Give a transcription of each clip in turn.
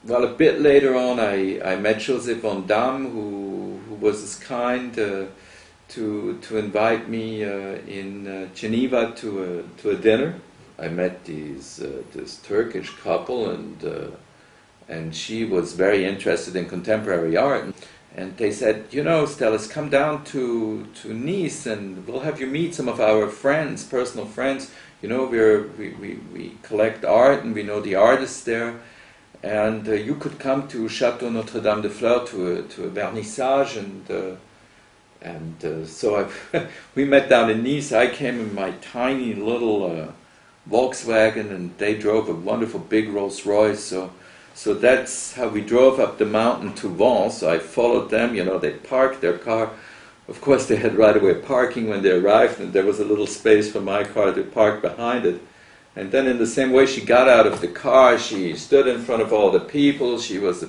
well, a bit later on, I met Joseph von Damme, who was as kind to invite me in Geneva to a dinner. I met this Turkish couple, and she was very interested in contemporary art. And they said, you know, Stellis, come down to Nice and we'll have you meet some of our friends, personal friends. You know, we collect art and we know the artists there. And you could come to Château Notre-Dame-des-Fleurs to a vernissage. So we met down in Nice. I came in my tiny little Volkswagen and they drove a wonderful big Rolls Royce. So that's how we drove up the mountain to Vence. So I followed them, you know, they parked their car. Of course, they had right away parking when they arrived, and there was a little space for my car to park behind it. And then in the same way, she got out of the car, she stood in front of all the people, she was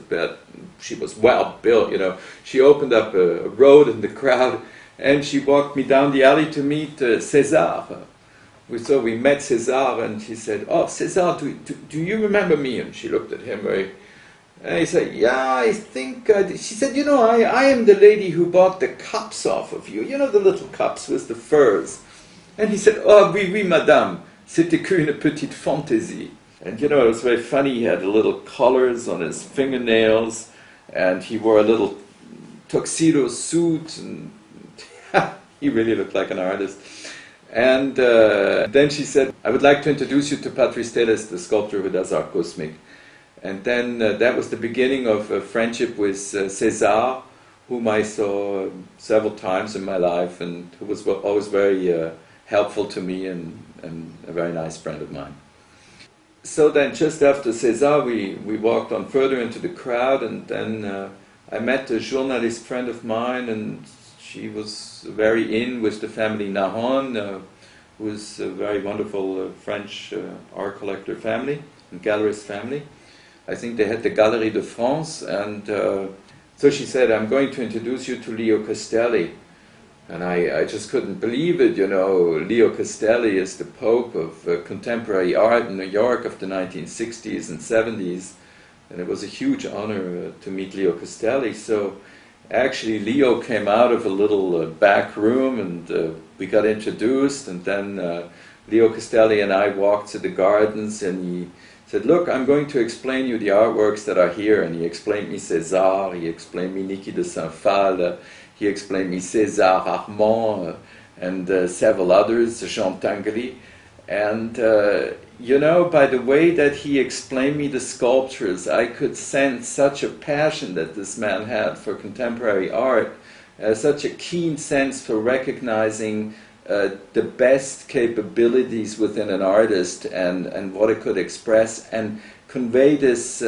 well built, you know. She opened up a road in the crowd, and she walked me down the alley to meet Cesar. So we met Cesar, and he said, "Oh, Cesar, do you remember me?" And she looked at him and he said, "Yeah, I think I did." She said, "You know, I am the lady who bought the cups off of you. You know, the little cups with the furs." And he said, "Oh, oui, madame. C'était qu'une petite fantaisie." And you know, it was very funny. He had little collars on his fingernails, and he wore a little tuxedo suit, and he really looked like an artist. And then she said, "I would like to introduce you to Patrice Stellis, the sculptor who does art cosmic." And then that was the beginning of a friendship with Cesar, whom I saw several times in my life, and who was always very helpful to me and a very nice friend of mine. So then just after Cesar, we walked on further into the crowd, and then I met a journalist friend of mine, and she was very in with the family Nahon, who is a very wonderful French art collector family and gallerist family. I think they had the Galerie de France, and so she said, "I'm going to introduce you to Leo Castelli." And I just couldn't believe it, you know. Leo Castelli is the Pope of contemporary art in New York of the 1960s and 70s, and it was a huge honor to meet Leo Castelli. So actually Leo came out of a little back room, and we got introduced, and then Leo Castelli and I walked to the gardens, and he said, "Look, I'm going to explain you the artworks that are here." And he explained me César, he explained me Niki de Saint-Phal, he explained me César Armand, and several others, Jean Tinguely. And you know, by the way that he explained me the sculptures, I could sense such a passion that this man had for contemporary art, such a keen sense for recognizing the best capabilities within an artist and what it could express, and convey this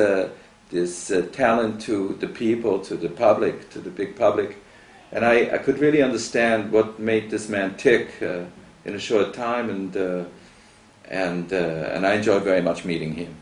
talent to the people, to the public, to the big public. And I could really understand what made this man tick in a short time, and I enjoyed very much meeting him.